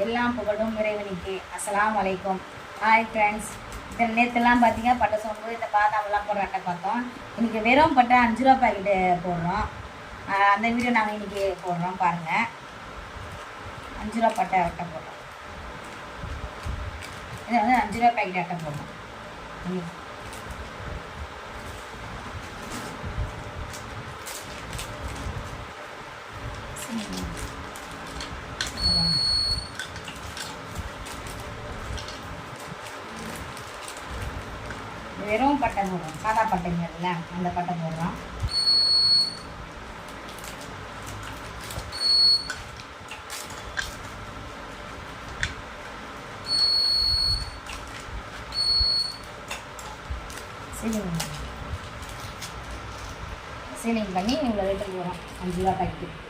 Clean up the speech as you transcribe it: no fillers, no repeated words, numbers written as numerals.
எல்லாம் புகழும் இறைவனுக்கு. அஸ்ஸலாமு அலைக்கும். Hi friends. இதில் நேற்றுலாம் பார்த்தீங்கன்னா பட்டை சோம்பு இந்த பாதாம்லாம் போடுற அட்டை பார்த்தோம். இன்றைக்கி வெறும் பட்டை 5 ரூபா பாக்கெட்டு போடுறோம். அந்த வீடியோ நாங்கள் இன்றைக்கி போடுறோம் பாருங்கள். 5 ரூபா பட்டை அட்டை போடுறோம். இதை வந்து 5 ரூபா பாக்கெட் அட்டை போடுறோம். வெறும் பட்டை போடுறோம், சாதா பட்டைங்கள்ல அந்த பட்டை போடுறோம். சீலிங் பண்ணி இவ்வளோ ரேட்டுக்கு வரும் 5 ரூபா பாக்கெட்டு.